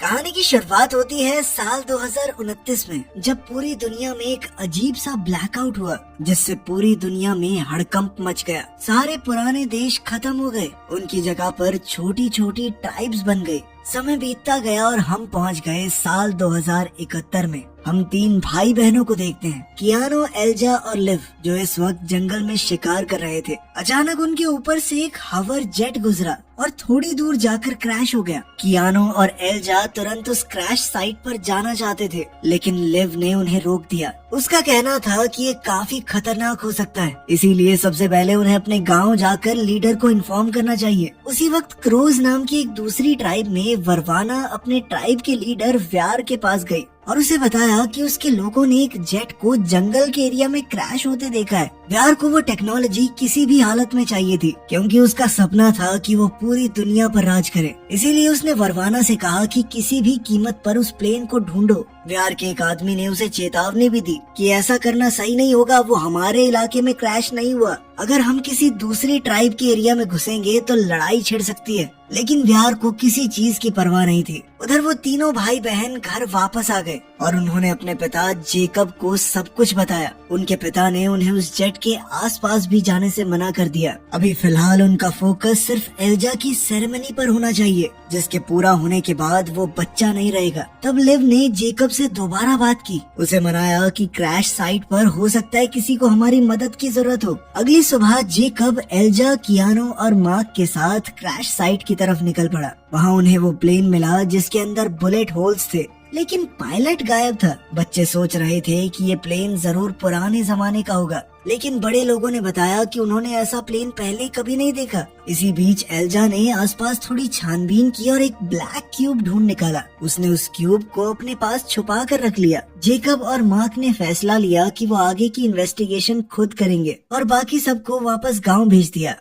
कहानी की शुरुआत होती है साल 2029 में, जब पूरी दुनिया में एक अजीब सा ब्लैकआउट हुआ जिससे पूरी दुनिया में हड़कंप मच गया। सारे पुराने देश खत्म हो गए, उनकी जगह पर छोटी छोटी ट्राइब्स बन गई। समय बीतता गया और हम पहुंच गए साल 2071 में। हम तीन भाई बहनों को देखते हैं, कियानो, एल्जा और लिव, जो इस वक्त जंगल में शिकार कर रहे थे। अचानक उनके ऊपर से एक हवर जेट गुजरा और थोड़ी दूर जाकर क्रैश हो गया। कियानो और एल्जा तुरंत उस क्रैश साइट पर जाना चाहते थे, लेकिन लिव ने उन्हें रोक दिया। उसका कहना था कि ये काफी खतरनाक हो सकता है, इसीलिए सबसे पहले उन्हें अपने गांव जाकर लीडर को इन्फॉर्म करना चाहिए। उसी वक्त क्रोज नाम की एक दूसरी ट्राइब में वर्वाना अपने ट्राइब के लीडर व्यार के पास गई और उसे बताया कि उसके लोगों ने एक जेट को जंगल के एरिया में क्रैश होते देखा है। व्यार को वो टेक्नोलॉजी किसी भी हालत में चाहिए थी, क्योंकि उसका सपना था कि वो पूरी दुनिया पर राज करे। इसीलिए उसने वर्वाना से कहा कि किसी भी कीमत पर उस प्लेन को ढूंढो। व्यार के एक आदमी ने उसे चेतावनी भी दी कि ऐसा करना सही नहीं होगा, वो हमारे इलाके में क्रैश नहीं हुआ। अगर हम किसी दूसरी ट्राइब के एरिया में घुसेंगे तो लड़ाई छिड़ सकती है। लेकिन व्यार को किसी चीज की परवाह नहीं थी। उधर वो तीनों भाई बहन घर वापस आ गए और उन्होंने अपने पिता जेकब को सब कुछ बताया। उनके पिता ने उन्हें उस जेट के आसपास भी जाने से मना कर दिया। अभी फिलहाल उनका फोकस सिर्फ एल्जा की सेरेमनी पर होना चाहिए, जिसके पूरा होने के बाद वो बच्चा नहीं रहेगा। तब लिव ने जेकब से दोबारा बात की, उसे मनाया कि क्रैश साइट पर हो सकता है किसी को हमारी मदद की जरूरत हो। अगली सुबह जेकब, एल्जा, कियानो और मार्क के साथ क्रैश साइट की तरफ निकल पड़ा। वहाँ उन्हें वो प्लेन मिला जिसके अंदर बुलेट होल्स थे, लेकिन पायलट गायब था। बच्चे सोच रहे थे कि ये प्लेन जरूर पुराने जमाने का होगा, लेकिन बड़े लोगों ने बताया कि उन्होंने ऐसा प्लेन पहले कभी नहीं देखा। इसी बीच एल्जा ने आसपास थोड़ी छानबीन की और एक ब्लैक क्यूब ढूंढ निकाला। उसने उस क्यूब को अपने पास छुपा कर रख लिया। जेकब और मार्क ने फैसला लिया कि वो आगे की इन्वेस्टिगेशन खुद करेंगे और बाकी सबको वापस गाँव भेज दिया।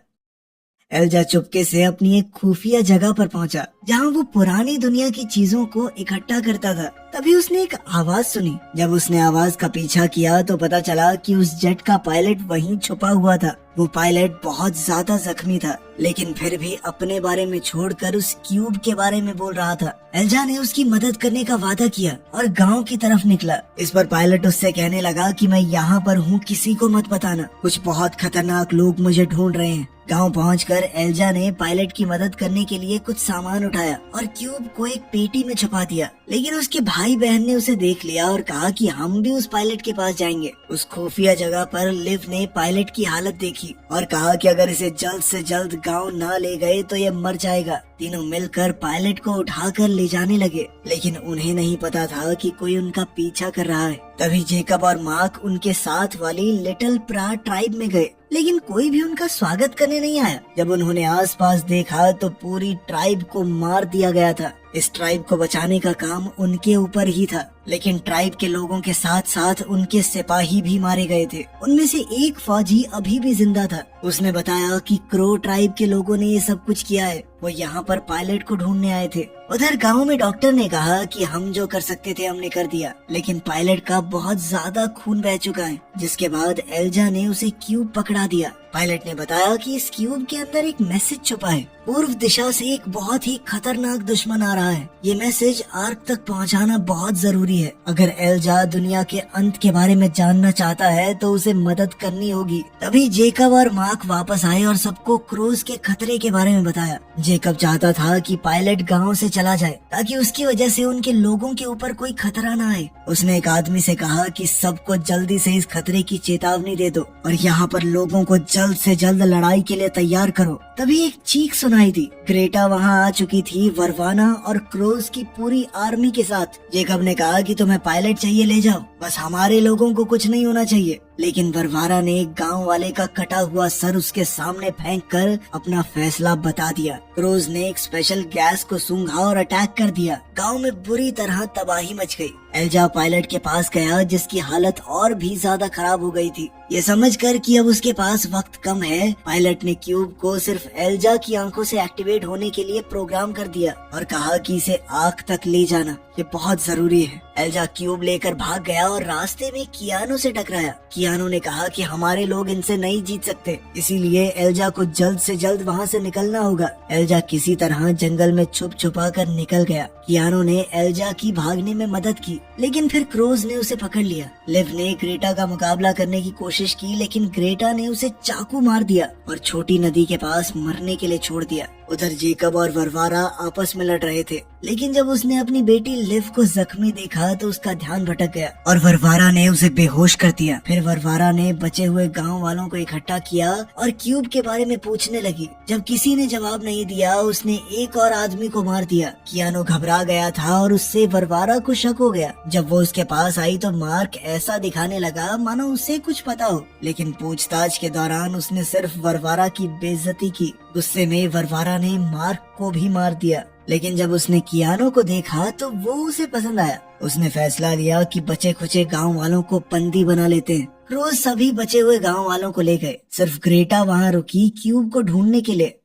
एल्जा चुपके से अपनी एक खुफिया जगह पर पहुंचा, जहां वो पुरानी दुनिया की चीजों को इकट्ठा करता था। तभी उसने एक आवाज सुनी। जब उसने आवाज का पीछा किया तो पता चला कि उस जेट का पायलट वहीं छुपा हुआ था। वो पायलट बहुत ज्यादा जख्मी था, लेकिन फिर भी अपने बारे में छोड़कर उस क्यूब के बारे में बोल रहा था। एल्जा ने उसकी मदद करने का वादा किया और गांव की तरफ निकला। इस पर पायलट उससे कहने लगा कि मैं यहाँ पर हूँ, किसी को मत बताना, कुछ बहुत खतरनाक लोग मुझे ढूंढ रहे हैं। गांव पहुंचकर एल्जा ने पायलट की मदद करने के लिए कुछ सामान उठाया और क्यूब को एक पेटी में छुपा दिया। लेकिन उसके भाई बहन ने उसे देख लिया और कहा कि हम भी उस पायलट के पास जाएंगे। उस खुफिया जगह पर लिव ने पायलट की हालत देखी और कहा कि अगर इसे जल्द से जल्द गांव न ले गए तो ये मर जाएगा। तीनों मिलकर पायलट को उठाकर ले जाने लगे, लेकिन उन्हें नहीं पता था कि कोई उनका पीछा कर रहा है। तभी जेकब और मार्क उनके साथ वाली लिटिल प्रा ट्राइब में गए, लेकिन कोई भी उनका स्वागत करने नहीं आया। जब उन्होंने आसपास देखा तो पूरी ट्राइब को मार दिया गया था। इस ट्राइब को बचाने का काम उनके ऊपर ही था, लेकिन ट्राइब के लोगों के साथ साथ उनके सिपाही भी मारे गए थे। उनमें से एक फौजी अभी भी जिंदा था। उसने बताया कि क्रो ट्राइब के लोगों ने ये सब कुछ किया है, वो यहाँ पर पायलट को ढूंढने आए थे। उधर गांव में डॉक्टर ने कहा कि हम जो कर सकते थे हमने कर दिया, लेकिन पायलट का बहुत ज्यादा खून बह चुका है। जिसके बाद एल्जा ने उसे क्यूब पकड़ा दिया। पायलट ने बताया कि इस क्यूब के अंदर एक मैसेज छुपा है। पूर्व दिशा से एक बहुत ही खतरनाक दुश्मन आ रहा है। ये मैसेज आर्क तक पहुंचाना बहुत जरूरी है। अगर एल्जा दुनिया के अंत के बारे में जानना चाहता है तो उसे मदद करनी होगी। तभी जेकब और मार्क वापस आए और सबको क्रूज के खतरे के बारे में बताया। जेकब चाहता था कि पायलट गांव से चला जाए ताकि उसकी वजह से उनके लोगों के ऊपर कोई खतरा न आए। उसने एक आदमी से कहा कि सबको जल्दी से इस खतरे की चेतावनी दे दो और यहाँ पर लोगों को जल्द से जल्द लड़ाई के लिए तैयार करो। तभी एक चीख सुनाई दी। ग्रेटा वहाँ आ चुकी थी, वर्वाना और क्रोज की पूरी आर्मी के साथ। जेकब ने कहा कि तुम्हें पायलट चाहिए, ले जाओ, बस हमारे लोगों को कुछ नहीं होना चाहिए। लेकिन वर्वारा ने एक गांव वाले का कटा हुआ सर उसके सामने फेंक कर अपना फैसला बता दिया। क्रोज ने एक स्पेशल गैस को सूंघा और अटैक कर दिया। गांव में बुरी तरह तबाही मच गई। एल्जा पायलट के पास गया, जिसकी हालत और भी ज्यादा खराब हो गई थी। ये समझकर कि अब उसके पास वक्त कम है, पायलट ने क्यूब को सिर्फ एल्जा की आंखों से एक्टिवेट होने के लिए प्रोग्राम कर दिया और कहा कि इसे आँख तक ले जाना। ये बहुत जरूरी है। एल्जा क्यूब लेकर भाग गया और रास्ते में कियानो से टकराया। कियानो ने कहा कि हमारे लोग इनसे नहीं जीत सकते, इसीलिए एल्जा को जल्द से जल्द वहाँ से निकलना होगा। एल्जा किसी तरह जंगल में छुप छुपा कर निकल गया। कियानो ने एल्जा की भागने में मदद की, लेकिन फिर क्रोज ने उसे पकड़ लिया। लिव ने ग्रेटा का मुकाबला करने की कोशिश की, लेकिन ग्रेटा ने उसे चाकू मार दिया और छोटी नदी के पास मरने के लिए छोड़ दिया। उधर जेकब और वरवारा आपस में लड़ रहे थे, लेकिन जब उसने अपनी बेटी लिव को जख्मी देखा तो उसका ध्यान भटक गया और वरवारा ने उसे बेहोश कर दिया। फिर वरवारा ने बचे हुए गांव वालों को इकट्ठा किया और क्यूब के बारे में पूछने लगी। जब किसी ने जवाब नहीं दिया, उसने एक और आदमी को मार दिया। कियानो घबरा गया था और उससे वरवारा को शक हो गया। जब वो उसके पास आई तो मार्क ऐसा दिखाने लगा मानो उसे कुछ पता हो, लेकिन पूछताछ के दौरान उसने सिर्फ वरवारा की बेइज्जती की। गुस्से में वरवारा ने मार्क को भी मार दिया, लेकिन जब उसने कियानो को देखा तो वो उसे पसंद आया। उसने फैसला लिया कि बचे खुचे गांव वालों को बंदी बना लेते हैं। रोज सभी बचे हुए गांव वालों को ले गए, सिर्फ ग्रेटा वहाँ रुकी क्यूब को ढूंढने के लिए।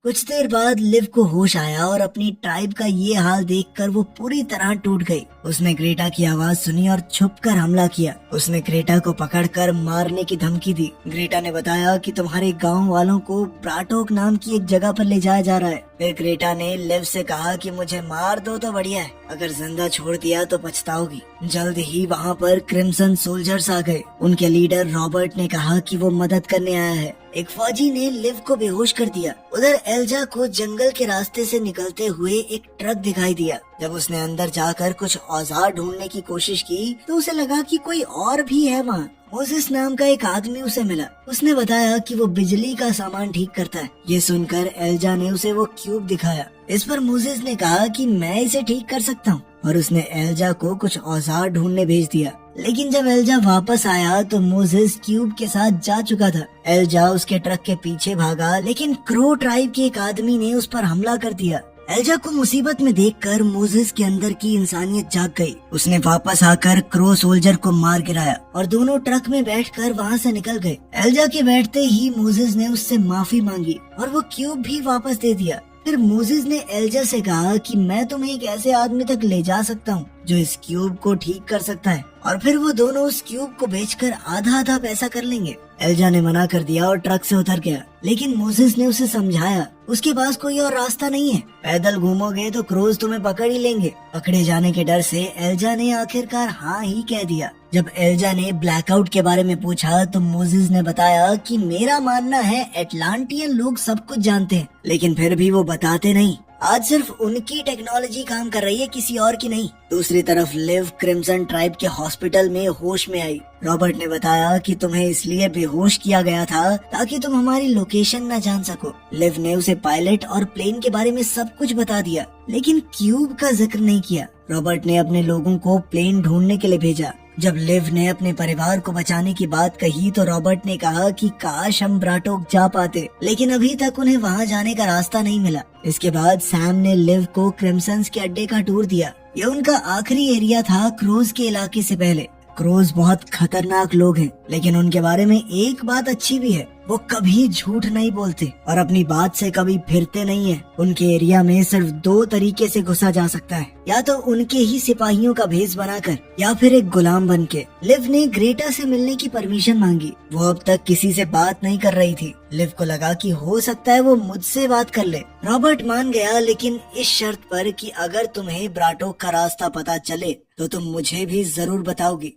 कुछ देर बाद लिव को होश आया और अपनी ट्राइब का ये हाल देखकर वो पूरी तरह टूट गई। उसने ग्रेटा की आवाज सुनी और छुपकर हमला किया। उसने ग्रेटा को पकड़कर मारने की धमकी दी। ग्रेटा ने बताया कि तुम्हारे गांव वालों को ब्राटोक नाम की एक जगह पर ले जाया जा रहा है। फिर ग्रेटा ने लिव से कहा कि मुझे मार दो तो बढ़िया है, अगर जिंदा छोड़ दिया तो पछताओगी। जल्द ही वहाँ पर क्रिम्सन सोल्जर्स आ गए। उनके लीडर रॉबर्ट ने कहा कि वो मदद करने आया है। एक फौजी ने लिव को बेहोश कर दिया। उधर एल्जा को जंगल के रास्ते से निकलते हुए एक ट्रक दिखाई दिया। जब उसने अंदर जाकर कुछ औजार ढूंढने की कोशिश की तो उसे लगा कि कोई और भी है वहाँ। मोसेस नाम का एक आदमी उसे मिला। उसने बताया कि वो बिजली का सामान ठीक करता है। ये सुनकर एल्जा ने उसे वो क्यूब दिखाया। इस पर मोसेस ने कहा कि मैं इसे ठीक कर सकता हूँ और उसने एल्जा को कुछ औजार ढूंढने भेज दिया। लेकिन जब एल्जा वापस आया तो मोसेस क्यूब के साथ जा चुका था। एल्जा उसके ट्रक के पीछे भागा, लेकिन क्रो ट्राइब के एक आदमी ने उस पर हमला कर दिया। एल्जा को मुसीबत में देखकर मोसेस के अंदर की इंसानियत जाग गई। उसने वापस आकर क्रो सोल्जर को मार गिराया और दोनों ट्रक में बैठकर वहाँ से निकल गए। एल्जा के बैठते ही मोसेस ने उससे माफी मांगी और वो क्यूब भी वापस दे दिया। फिर मोसेस ने एल्जा से कहा कि मैं तुम्हें एक ऐसे आदमी तक ले जा सकता हूँ जो इस क्यूब को ठीक कर सकता है, और फिर वो दोनों उस क्यूब को बेचकर आधा आधा पैसा कर लेंगे। एल्जा ने मना कर दिया और ट्रक से उतर गया, लेकिन मोसेस ने उसे समझाया उसके पास कोई और रास्ता नहीं है। पैदल घूमोगे तो क्रोज तुम्हें पकड़ ही लेंगे। पकड़े जाने के डर से एल्जा ने आखिरकार हाँ ही कह दिया। जब एल्जा ने ब्लैकआउट के बारे में पूछा तो मोसेस ने बताया कि मेरा मानना है एटलांटियन लोग सब कुछ जानते हैं, लेकिन फिर भी वो बताते नहीं। आज सिर्फ उनकी टेक्नोलॉजी काम कर रही है, किसी और की नहीं। दूसरी तरफ लिव क्रिम्सन ट्राइब के हॉस्पिटल में होश में आई। रॉबर्ट ने बताया कि तुम्हें इसलिए बेहोश किया गया था ताकि तुम हमारी लोकेशन न जान सको। लिव ने उसे पायलट और प्लेन के बारे में सब कुछ बता दिया, लेकिन क्यूब का जिक्र नहीं किया। रॉबर्ट ने अपने लोगों को प्लेन ढूंढने के लिए भेजा। जब लिव ने अपने परिवार को बचाने की बात कही तो रॉबर्ट ने कहा कि काश हम ब्राटोक जा पाते, लेकिन अभी तक उन्हें वहाँ जाने का रास्ता नहीं मिला। इसके बाद सैम ने लिव को क्रिम्सन्स के अड्डे का टूर दिया। ये उनका आखिरी एरिया था क्रोज के इलाके से पहले। क्रोज बहुत खतरनाक लोग हैं, लेकिन उनके बारे में एक बात अच्छी भी है, वो कभी झूठ नहीं बोलते और अपनी बात से कभी फिरते नहीं है। उनके एरिया में सिर्फ दो तरीके से घुसा जा सकता है, या तो उनके ही सिपाहियों का भेष बनाकर या फिर एक गुलाम बनके। लिव ने ग्रेटा से मिलने की परमिशन मांगी। वो अब तक किसी से बात नहीं कर रही थी। लिव को लगा कि हो सकता है वो मुझसे बात कर ले। रॉबर्ट मान गया, लेकिन इस शर्त पर कि अगर तुम्हें ब्राटोक का रास्ता पता चले तो तुम मुझे भी जरूर बताओगी।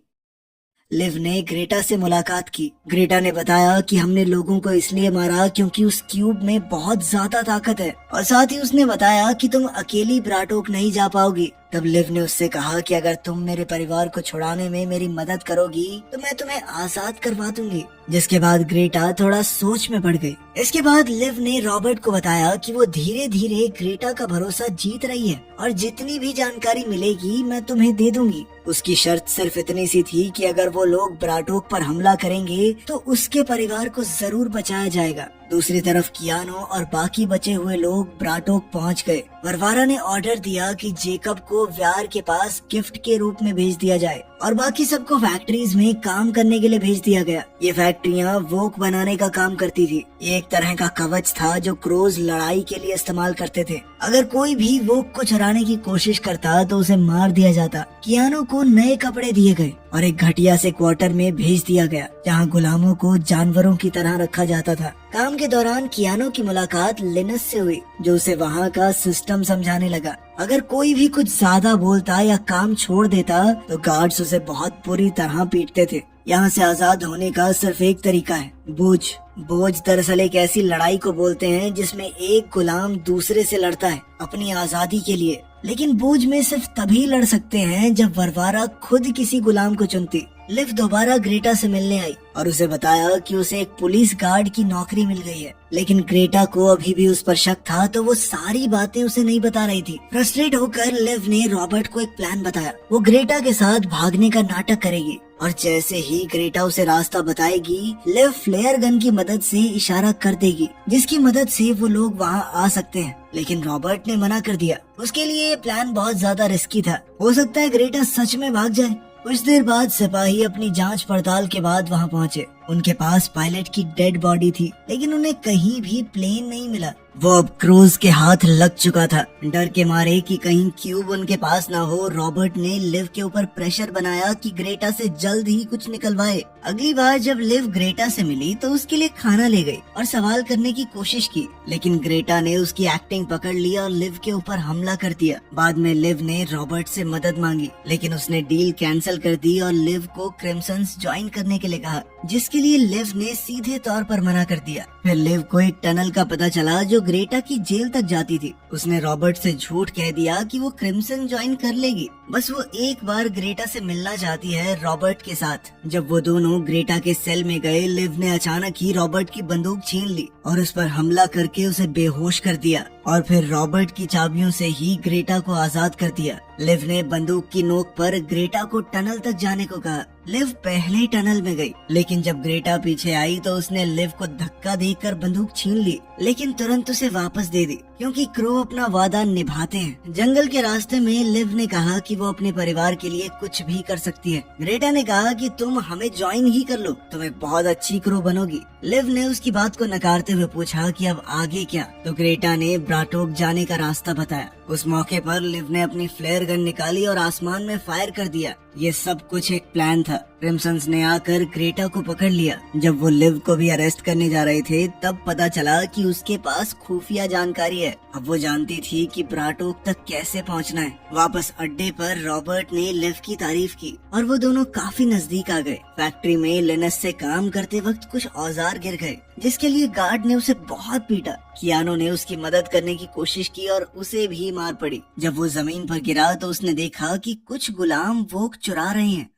लिव ने ग्रेटा से मुलाकात की। ग्रेटा ने बताया कि हमने लोगों को इसलिए मारा क्योंकि उस क्यूब में बहुत ज्यादा ताकत है, और साथ ही उसने बताया कि तुम अकेली ब्राटोक नहीं जा पाओगी। तब लिव ने उससे कहा कि अगर तुम मेरे परिवार को छुड़ाने में मेरी मदद करोगी तो मैं तुम्हें आजाद करवा दूंगी। जिसके बाद ग्रेटा थोड़ा सोच में पड़ गई। इसके बाद लिव ने रॉबर्ट को बताया कि वो धीरे धीरे ग्रेटा का भरोसा जीत रही है और जितनी भी जानकारी मिलेगी मैं तुम्हें दे दूंगी। उसकी शर्त सिर्फ इतनी सी थी कि अगर वो लोग ब्राटोक पर हमला करेंगे तो उसके परिवार को जरूर बचाया जाएगा। दूसरी तरफ कियानो और बाकी बचे हुए लोग ब्राटोक पहुंच गए। वरवारा ने ऑर्डर दिया कि जेकब को व्यार के पास गिफ्ट के रूप में भेज दिया जाए और बाकी सबको फैक्ट्रीज में काम करने के लिए भेज दिया गया। ये फैक्ट्रियां वोक बनाने का काम करती थी। ये एक तरह का कवच था जो क्रोज लड़ाई के लिए इस्तेमाल करते थे। अगर कोई भी वोक को चुराने की कोशिश करता तो उसे मार दिया जाता। कियानो को नए कपड़े दिए गए और एक घटिया से क्वार्टर में भेज दिया गया जहाँ गुलामों को जानवरों की तरह रखा जाता था। काम के दौरान कियानो की मुलाकात लिनस से हुई जो उसे वहाँ का सिस्टम समझाने लगा। अगर कोई भी कुछ ज्यादा बोलता या काम छोड़ देता तो गार्ड्स उसे बहुत बुरी तरह पीटते थे। यहाँ से आजाद होने का सिर्फ एक तरीका है, बोझ। बोझ दरअसल एक ऐसी लड़ाई को बोलते हैं जिसमें एक गुलाम दूसरे से लड़ता है अपनी आजादी के लिए। लेकिन बोझ में सिर्फ तभी लड़ सकते हैं जब वरवारा खुद किसी गुलाम को चुनती। लिव दोबारा ग्रेटा से मिलने आई और उसे बताया कि उसे एक पुलिस गार्ड की नौकरी मिल गई है। लेकिन ग्रेटा को अभी भी उस पर शक था तो वो सारी बातें उसे नहीं बता रही थी। फ्रस्ट्रेट होकर लिव ने रॉबर्ट को एक प्लान बताया। वो ग्रेटा के साथ भागने का नाटक करेगी और जैसे ही ग्रेटा उसे रास्ता बताएगी, लिव फ्लेयर गन की मदद से इशारा कर देगी जिसकी मदद से वो लोग वहाँ आ सकते हैं। लेकिन रॉबर्ट ने मना कर दिया। उसके लिए ये प्लान बहुत ज्यादा रिस्की था। हो सकता है ग्रेटा सच में भाग जाए। कुछ देर बाद सिपाही अपनी जांच पड़ताल के बाद वहां पहुंचे। उनके पास पायलट की डेड बॉडी थी लेकिन उन्हें कहीं भी प्लेन नहीं मिला। वो अब क्रूज के हाथ लग चुका था। डर के मारे कि कहीं क्यूब उनके पास ना हो, रॉबर्ट ने लिव के ऊपर प्रेशर बनाया कि ग्रेटा से जल्द ही कुछ निकलवाए। अगली बार जब लिव ग्रेटा से मिली तो उसके लिए खाना ले गई और सवाल करने की कोशिश की, लेकिन ग्रेटा ने उसकी एक्टिंग पकड़ ली और लिव के ऊपर हमला कर दिया। बाद में लिव ने रॉबर्ट से मदद मांगी लेकिन उसने डील कैंसिल कर दी और लिव को क्रिम्सन्स ज्वाइन करने के लिए कहा, जिसके लिए लिव ने सीधे तौर पर मना कर दिया। फिर लिव को एक टनल का पता चला जो ग्रेटा की जेल तक जाती थी। उसने रॉबर्ट से झूठ कह दिया कि वो क्रिम्सन ज्वाइन कर लेगी, बस वो एक बार ग्रेटा से मिलना चाहती है रॉबर्ट के साथ। जब वो दोनों ग्रेटा के सेल में गए, लिव ने अचानक ही रॉबर्ट की बंदूक छीन ली और उस पर हमला करके उसे बेहोश कर दिया और फिर रॉबर्ट की चाबियों से ही ग्रेटा को आजाद कर दिया। लिव ने बंदूक की नोक पर ग्रेटा को टनल तक जाने को कहा। लिव पहले टनल में गई लेकिन जब ग्रेटा पीछे आई तो उसने लिव को धक्का देकर बंदूक छीन ली लेकिन तुरंत उसे वापस दे दी क्योंकि क्रो अपना वादा निभाते हैं। जंगल के रास्ते में लिव ने कहा कि वो अपने परिवार के लिए कुछ भी कर सकती है। ग्रेटा ने कहा कि तुम हमें ज्वाइन ही कर लो, तुम्हें बहुत अच्छी क्रो बनोगी। लिव ने उसकी बात को नकारते हुए पूछा कि अब आगे क्या, तो ग्रेटा ने ब्राटोक जाने का रास्ता बताया। उस मौके पर लिव ने अपनी फ्लेयर गन निकाली और आसमान में फायर कर दिया। ये सब कुछ एक प्लान था। क्रिम्सन्स ने आकर ग्रेटा को पकड़ लिया। जब वो लिव को भी अरेस्ट करने जा रहे थे तब पता चला कि उसके पास खुफिया जानकारी है। अब वो जानती थी कि ब्राटोक तक कैसे पहुंचना है। वापस अड्डे पर रॉबर्ट ने लिव की तारीफ की और वो दोनों काफी नजदीक आ गए। फैक्ट्री में लिनस से काम करते वक्त कुछ औजार गिर गए जिसके लिए गार्ड ने उसे बहुत पीटा। कियानो ने उसकी मदद करने की कोशिश की और उसे भी मार पड़ी। जब वो जमीन पर गिरा तो उसने देखा कि कुछ गुलाम वोक चुरा रहे हैं।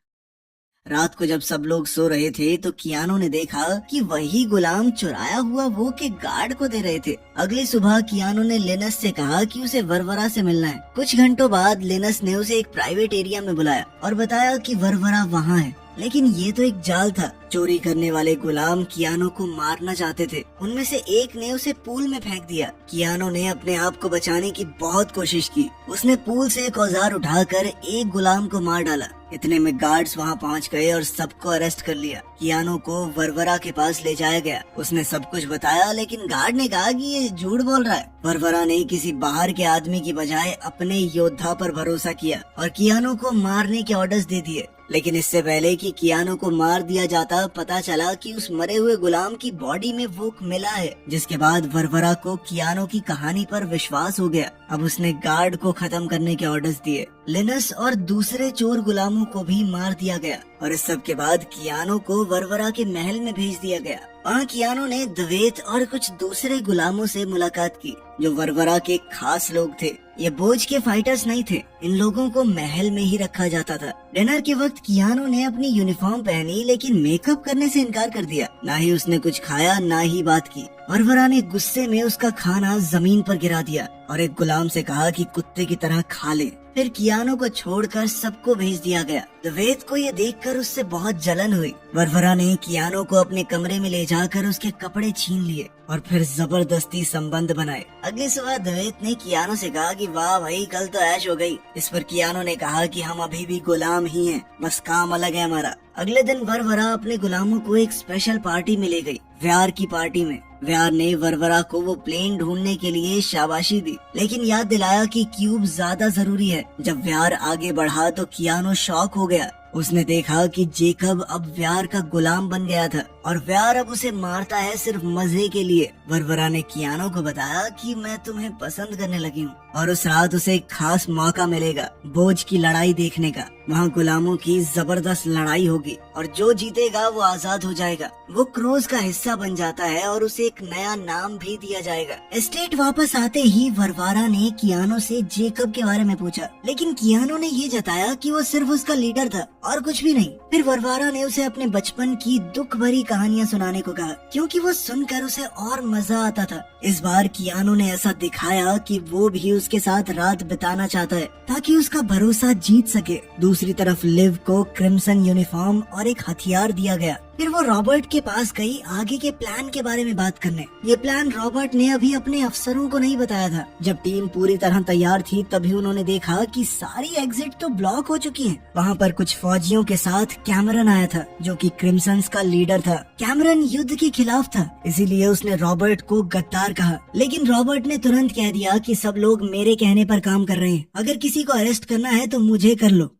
रात को जब सब लोग सो रहे थे तो कियानो ने देखा कि वही गुलाम चुराया हुआ वो के गार्ड को दे रहे थे। अगली सुबह कियानो ने लिनस से कहा कि उसे वरवरा से मिलना है। कुछ घंटों बाद लिनस ने उसे एक प्राइवेट एरिया में बुलाया और बताया कि वरवरा वहाँ है, लेकिन ये तो एक जाल था। चोरी करने वाले गुलाम कियानो को मारना चाहते थे। उनमें से एक ने उसे पूल में फेंक दिया। कियानो ने अपने आप को बचाने की बहुत कोशिश की। उसने पूल से एक औजार उठाकर एक गुलाम को मार डाला। इतने में गार्ड्स वहां पहुंच गए और सबको अरेस्ट कर लिया। कियानो को वरवरा के पास ले जाया गया। उसने सब कुछ बताया लेकिन गार्ड ने कहा कि ये झूठ बोल रहा है। वरवरा ने किसी बाहर के आदमी की बजाय अपने योद्धा पर भरोसा किया और कियानो को मारने के ऑर्डर्स दे दिए। लेकिन इससे पहले कि कियानो को मार दिया जाता, पता चला कि उस मरे हुए गुलाम की बॉडी में वोक मिला है। जिसके बाद वरवरा को कियानो की कहानी पर विश्वास हो गया। अब उसने गार्ड को खत्म करने के ऑर्डर्स दिए। लिनस और दूसरे चोर गुलामों को भी मार दिया गया और इस सब के बाद कियानो को वरवरा के महल में भेज दिया गया। वहाँ कियानो ने द्वेत और कुछ दूसरे गुलामों से मुलाकात की जो वरवरा के खास लोग थे। ये बोझ के फाइटर्स नहीं थे। इन लोगों को महल में ही रखा जाता था। डिनर के वक्त कियानो ने अपनी यूनिफॉर्म पहनी लेकिन मेकअप करने से इनकार कर दिया। ना ही उसने कुछ खाया ना ही बात की। वरवरा ने गुस्से में उसका खाना जमीन पर गिरा दिया और एक गुलाम से कहा कि कुत्ते की तरह खा ले। फिर कियानो को छोड़कर सबको भेज दिया गया। द्वैत को ये देखकर उससे बहुत जलन हुई। वरवरा ने कियानो को अपने कमरे में ले जाकर उसके कपड़े छीन लिए और फिर जबरदस्ती संबंध बनाए। अगली सुबह द्वैत ने कियानो से कहा कि वाह भाई, कल तो ऐश हो गई। इस पर कियानो ने कहा कि हम अभी भी गुलाम ही हैं, बस काम अलग है हमारा। अगले दिन वरवरा अपने गुलामों को एक स्पेशल पार्टी में ले गई, व्यार की पार्टी में। व्यार ने वरवरा को वो प्लेन ढूंढने के लिए शाबाशी दी, लेकिन याद दिलाया कि क्यूब ज्यादा जरूरी है। जब व्यार आगे बढ़ा तो कियानो शॉक हो गया। उसने देखा कि जेकब अब व्यार का गुलाम बन गया था और व्यार अब उसे मारता है सिर्फ मजे के लिए। वरवरा ने कियानो को बताया कि मैं तुम्हें पसंद करने लगी हूँ और उस रात उसे एक खास मौका मिलेगा बोझ की लड़ाई देखने का। वहाँ गुलामों की जबरदस्त लड़ाई होगी और जो जीतेगा वो आजाद हो जाएगा। वो क्रोज का हिस्सा बन जाता है और उसे एक नया नाम भी दिया जाएगा। एस्टेट वापस आते ही वरवरा ने कियानो से जेकब के बारे में पूछा, लेकिन कियानो ने ये जताया कि वो सिर्फ उसका लीडर था और कुछ भी नहीं। फिर वरवरा ने उसे अपने बचपन की दुख भरी कहानियां सुनाने को कहा, क्योंकि वो सुनकर उसे और मजा आता था। इस बार कियानो ने ऐसा दिखाया कि वो भी उसके साथ रात बिताना चाहता है ताकि उसका भरोसा जीत सके। दूसरी तरफ लिव को क्रिम्सन यूनिफॉर्म और एक हथियार दिया गया। फिर वो रॉबर्ट के पास गई आगे के प्लान के बारे में बात करने। ये प्लान रॉबर्ट ने अभी अपने अफसरों को नहीं बताया था। जब टीम पूरी तरह तैयार थी तभी उन्होंने देखा कि सारी एग्जिट तो ब्लॉक हो चुकी हैं। वहाँ पर कुछ फौजियों के साथ कैमरन आया था जो कि क्रिम्सन्स का लीडर था। कैमरन युद्ध के खिलाफ था, इसीलिए उसने रॉबर्ट को गद्दार कहा, लेकिन रॉबर्ट ने तुरंत कह दिया कि सब लोग मेरे कहने पर काम कर रहे हैं, अगर किसी को अरेस्ट करना है तो मुझे कर लो।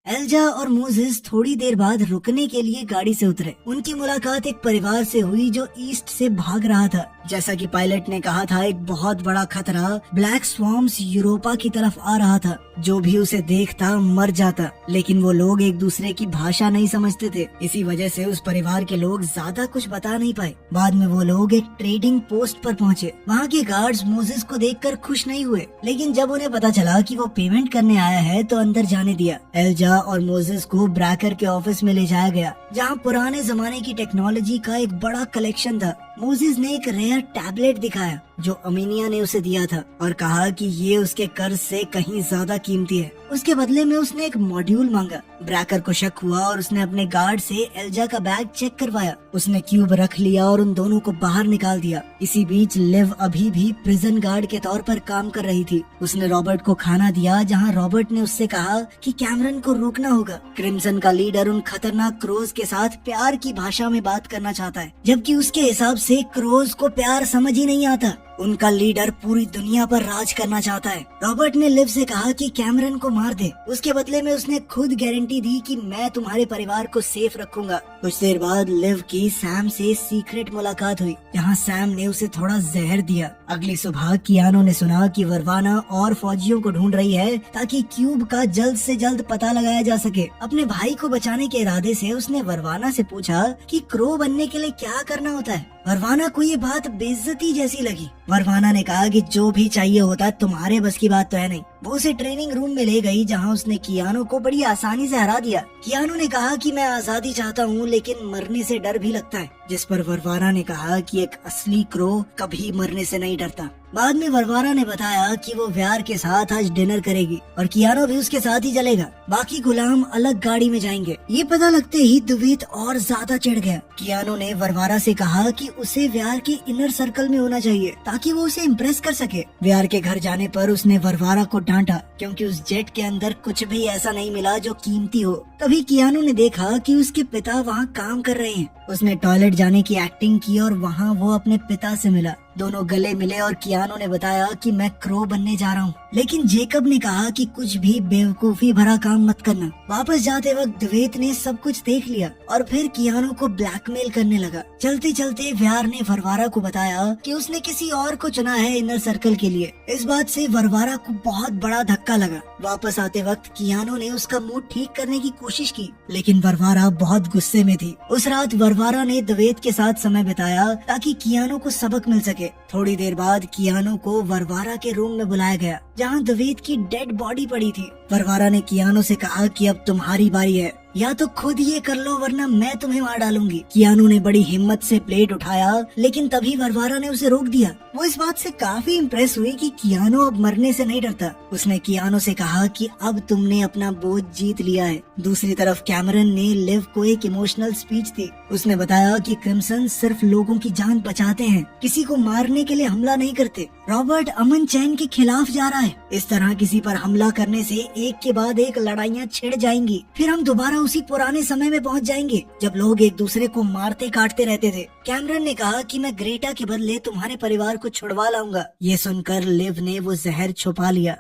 एल्जा और मोजेस थोड़ी देर बाद रुकने के लिए गाड़ी से उतरे। उनकी मुलाकात एक परिवार से हुई जो ईस्ट से भाग रहा था। जैसा कि पायलट ने कहा था, एक बहुत बड़ा खतरा ब्लैक स्वॉर्म्स यूरोपा की तरफ आ रहा था। जो भी उसे देखता मर जाता, लेकिन वो लोग एक दूसरे की भाषा नहीं समझते थे। इसी वजह से उस परिवार के लोग ज्यादा कुछ बता नहीं पाए। बाद में वो लोग एक ट्रेडिंग पोस्ट पर पहुँचे। वहाँ के गार्ड्स मोजेस को देखकर खुश नहीं हुए, लेकिन जब उन्हें पता चला कि वो पेमेंट करने आया है तो अंदर जाने दिया। एल्जा और मोजेस को ब्रैकर के ऑफिस में ले जाया गया, जहाँ पुराने जमाने की टेक्नोलॉजी का एक बड़ा कलेक्शन था। मोजेस ने एक रेयर टैबलेट दिखाया जो अमीनिया ने उसे दिया था और कहा कि ये उसके कर्ज से कहीं ज्यादा कीमती है। उसके बदले में उसने एक मॉड्यूल मांगा। ब्रैकर को शक हुआ और उसने अपने गार्ड से एल्जा का बैग चेक करवाया। उसने क्यूब रख लिया और उन दोनों को बाहर निकाल दिया। इसी बीच लिव अभी भी प्रिजन गार्ड के तौर पर काम कर रही थी। उसने रॉबर्ट को खाना दिया, जहां रॉबर्ट ने उससे कहा कि कैमरन को रोकना होगा। क्रिम्सन का लीडर उन खतरनाक क्रोज के साथ प्यार की भाषा में बात करना चाहता है, जबकि उसके हिसाब से क्रोज को प्यार समझ ही नहीं आता। उनका लीडर पूरी दुनिया पर राज करना चाहता है। रॉबर्ट ने लिव से कहा कि कैमरन को मार दे। उसके बदले में उसने खुद गारंटी दी कि मैं तुम्हारे परिवार को सेफ रखूंगा। कुछ देर बाद लिव की सैम से सीक्रेट मुलाकात हुई, जहां सैम ने उसे थोड़ा जहर दिया। अगली सुबह कियानो ने सुना कि वरवाना और फौजियों को ढूंढ रही है ताकि क्यूब का जल्द से जल्द पता लगाया जा सके। अपने भाई को बचाने के इरादे से उसने वरवाना से पूछा कि क्रो बनने के लिए क्या करना होता है। वरवाना को ये बात बेइज्जती जैसी लगी। वरवाना ने कहा कि जो भी चाहिए होता तुम्हारे बस की बात तो है नहीं। वो उसे ट्रेनिंग रूम में ले गई, जहां उसने कियानो को बड़ी आसानी से हरा दिया। कियानो ने कहा कि मैं आजादी चाहता हूँ, लेकिन मरने से डर भी लगता है। जिस पर वरवाना ने कहा कि एक असली क्रो कभी मरने से नहीं डरता। बाद में वरवाना ने बताया कि वो व्यार के साथ आज डिनर करेगी और कियानो भी उसके साथ ही चलेगा। बाकी गुलाम अलग गाड़ी में जाएंगे। ये पता लगते ही द्वैत और ज्यादा चिढ़ गया। कियानो ने वरवारा से कहा कि उसे व्यार के इनर सर्कल में होना चाहिए ताकि वो उसे इम्प्रेस कर सके। व्यार के घर जाने पर उसने वरवारा को डांटा, क्योंकि उस जेट के अंदर कुछ भी ऐसा नहीं मिला जो कीमती हो। तभी कियानो ने देखा कि उसके पिता वहाँ काम कर रहे हैं। उसने टॉयलेट जाने की एक्टिंग की और वहाँ वो अपने पिता से मिला। दोनों गले मिले और कियानो ने बताया कि मैं क्रो बनने जा रहा हूँ, लेकिन जेकब ने कहा कि कुछ भी बेवकूफी भरा काम मत करना। वापस जाते वक्त द्वैत ने सब कुछ देख लिया और फिर कियानो को ब्लैकमेल करने लगा। चलते चलते व्यार ने वरवारा को बताया कि उसने किसी और को चुना है इनर सर्कल के लिए। इस बात से वरवारा को बहुत बड़ा धक्का लगा। वापस आते वक्त कियानो ने उसका मूड ठीक करने की कोशिश की, लेकिन वरवारा बहुत गुस्से में थी। उस रात वरवारा ने द्वैत के साथ समय बिताया ताकि कियानो को सबक मिल सके। थोड़ी देर बाद कियानो को वरवारा के रूम में बुलाया गया, जहां द्वैत की डेड बॉडी पड़ी थी। वरवारा ने कियानो से कहा कि अब तुम्हारी बारी है या तो खुद ये कर लो वरना मैं तुम्हें मार डालूंगी। कियानो ने बड़ी हिम्मत से प्लेट उठाया, लेकिन तभी वारवारा ने उसे रोक दिया। वो इस बात से काफी इम्प्रेस हुई कि कियानो अब मरने से नहीं डरता। उसने कियानो से कहा कि अब तुमने अपना बोझ जीत लिया है। दूसरी तरफ कैमरन ने लिव को एक इमोशनल स्पीच दी। उसने बताया कि क्रिम्सन सिर्फ लोगों की जान बचाते हैं, किसी को मारने के लिए हमला नहीं करते। रॉबर्ट अमन चैन के खिलाफ जा रहा है। इस तरह किसी पर हमला करने से एक के बाद एक लड़ाइयाँ छिड़ जाएंगी। फिर हम दोबारा उसी पुराने समय में पहुंच जाएंगे जब लोग एक दूसरे को मारते काटते रहते थे। कैमरन ने कहा कि मैं ग्रेटा के बदले तुम्हारे परिवार को छुड़वा लाऊंगा। ये सुनकर लिव ने वो जहर छुपा लिया।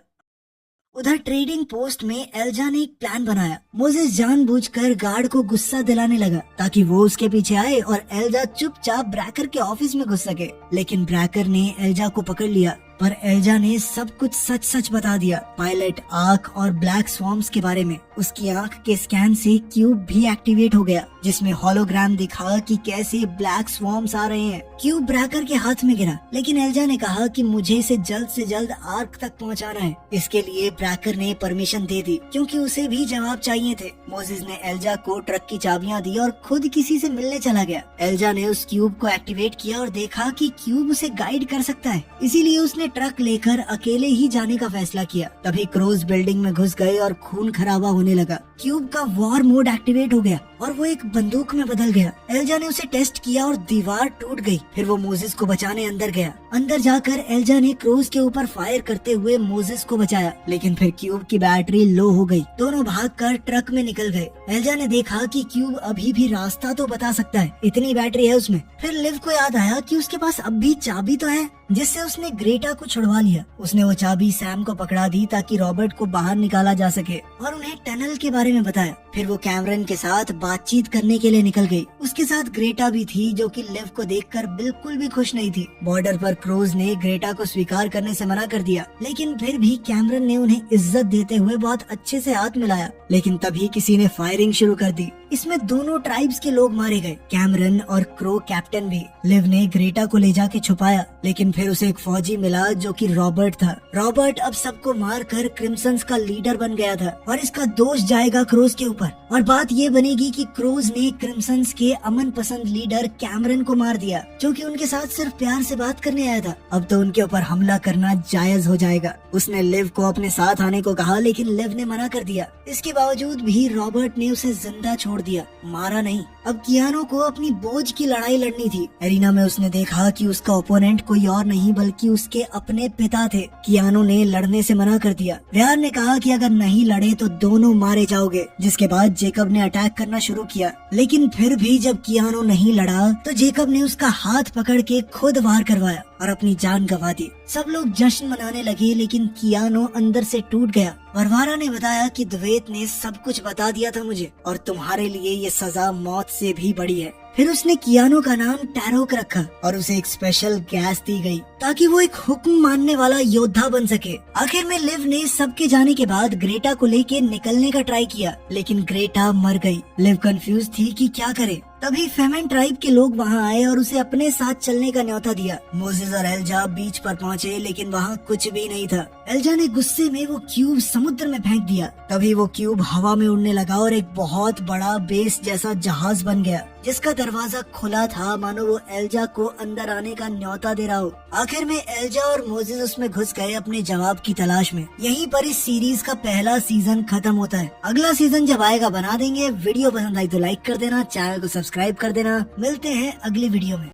उधर ट्रेडिंग पोस्ट में एल्जा ने एक प्लान बनाया। मोजेस जानबूझकर गार्ड को गुस्सा दिलाने लगा ताकि वो उसके पीछे आए और एल्जा चुपचाप ब्रैकर के ऑफिस में घुस सके। लेकिन ब्रैकर ने एल्जा को पकड़ लिया, पर एल्जा ने सब कुछ सच सच बता दिया। पायलट आर्क और ब्लैक स्वॉर्म्स के बारे में। उसकी आंख के स्कैन से क्यूब भी एक्टिवेट हो गया, जिसमें होलोग्राम दिखा कि कैसे ब्लैक स्वॉर्म्स आ रहे हैं। क्यूब ब्रैकर के हाथ में गिरा, लेकिन एल्जा ने कहा कि मुझे इसे जल्द से जल्द आर्क तक पहुंचाना है। इसके लिए ब्रैकर ने परमिशन दे दी, क्योंकि उसे भी जवाब चाहिए थे। मोजेस ने एल्जा को ट्रक की चाबियां दी और खुद किसी से मिलने चला गया। एल्जा ने उस क्यूब को एक्टिवेट किया और देखा कि क्यूब उसे गाइड कर सकता है, इसीलिए उसने ट्रक लेकर अकेले ही जाने का फैसला किया। तभी क्रोज बिल्डिंग में घुस गए और खून खराबा होने लगा। क्यूब का वॉर मोड एक्टिवेट हो गया और वो एक बंदूक में बदल गया। एल्जा ने उसे टेस्ट किया और दीवार टूट गई। फिर वो मोजेस को बचाने अंदर गया। अंदर जाकर एल्जा ने क्रोज के ऊपर फायर करते हुए मोजेस को बचाया, लेकिन फिर क्यूब की बैटरी लो हो गई। दोनों भागकर ट्रक में निकल गए। एल्जा ने देखा कि क्यूब अभी भी रास्ता तो बता सकता है, इतनी बैटरी है उसमें। फिर लिव को याद आया कि उसके पास अब भी चाबी तो है, जिससे उसने ग्रेटा को छुड़वा लिया। उसने वो चाबी सैम को पकड़ा दी ताकि रॉबर्ट को बाहर निकाला जा सके और उन्हें टनल के बारे में बताया। फिर वो कैमरन के साथ बातचीत करने के लिए निकल गई। उसके साथ ग्रेटा भी थी, जो कि लिव को देखकर बिल्कुल भी खुश नहीं थी। बॉर्डर पर क्रोज ने ग्रेटा को स्वीकार करने से मना कर दिया, लेकिन फिर भी कैमरन ने उन्हें इज्जत देते हुए बहुत अच्छे से हाथ मिलाया। लेकिन तभी किसी ने फायरिंग शुरू कर दी। इसमें दोनों ट्राइब्स के लोग मारे गए, कैमरन और क्रो कैप्टन भी। लिव ने ग्रेटा को ले जाके छुपाया, लेकिन फिर उसे एक फौजी मिला जो कि रॉबर्ट था। रॉबर्ट अब सबको मारकर क्रिम्संस का लीडर बन गया था और इसका दोष जाएगा क्रोज के ऊपर। और बात ये बनेगी कि क्रोज ने क्रिम्संस के अमन पसंद लीडर कैमरन को मार दिया, जो कि उनके साथ सिर्फ प्यार से बात करने आया था। अब तो उनके ऊपर हमला करना जायज हो जाएगा। उसने लिव को अपने साथ आने को कहा, लेकिन लिव ने मना कर दिया। इसके बावजूद भी रॉबर्ट ने उसे जिंदा छोड़ दिया, मारा नहीं। अब कियानो को अपनी बोझ की लड़ाई लड़नी थी। एरिना में उसने देखा कि उसका ओपोनेंट कोई और नहीं बल्कि उसके अपने पिता थे। कियानो ने लड़ने से मना कर दिया। व्यार ने कहा कि अगर नहीं लड़े तो दोनों मारे जाओगे। जिसके बाद जेकब ने अटैक करना शुरू किया, लेकिन फिर भी जब कियानो नहीं लड़ा तो जेकब ने उसका हाथ पकड़ के खुद वार करवाया और अपनी जान गंवा दी। सब लोग जश्न मनाने लगे, लेकिन कियानो अंदर से टूट गया। वारवारा ने बताया कि द्वैत ने सब कुछ बता दिया था मुझे, और तुम्हारे लिए ये सजा मौत से भी बड़ी है। फिर उसने कियानो का नाम टैरोक रखा और उसे एक स्पेशल गैस दी गई ताकि वो एक हुक्म मानने वाला योद्धा बन सके। आखिर में लिव ने सबके जाने के बाद ग्रेटा को लेके निकलने का ट्राई किया, लेकिन ग्रेटा मर गई। लिव कंफ्यूज थी कि क्या करे। तभी फेमेन ट्राइब के लोग वहाँ आए और उसे अपने साथ चलने का न्योता दिया। मोजेस और एल्जा बीच पर पहुँचे, लेकिन वहाँ कुछ भी नहीं था। एल्जा ने गुस्से में वो क्यूब समुद्र में फेंक दिया। तभी वो क्यूब हवा में उड़ने लगा और एक बहुत बड़ा बेस जैसा जहाज बन गया, जिसका दरवाजा खुला था, मानो वो एल्जा को अंदर आने का न्योता दे रहा हो। आखिर में एल्जा और मोजेस उसमें घुस गए अपने जवाब की तलाश में। यहीं पर इस सीरीज का पहला सीजन खत्म होता है। अगला सीजन जब आएगा बना देंगे। वीडियो पसंद आई तो लाइक कर देना, चैनल को सब्सक्राइब कर देना। मिलते हैं अगली वीडियो में।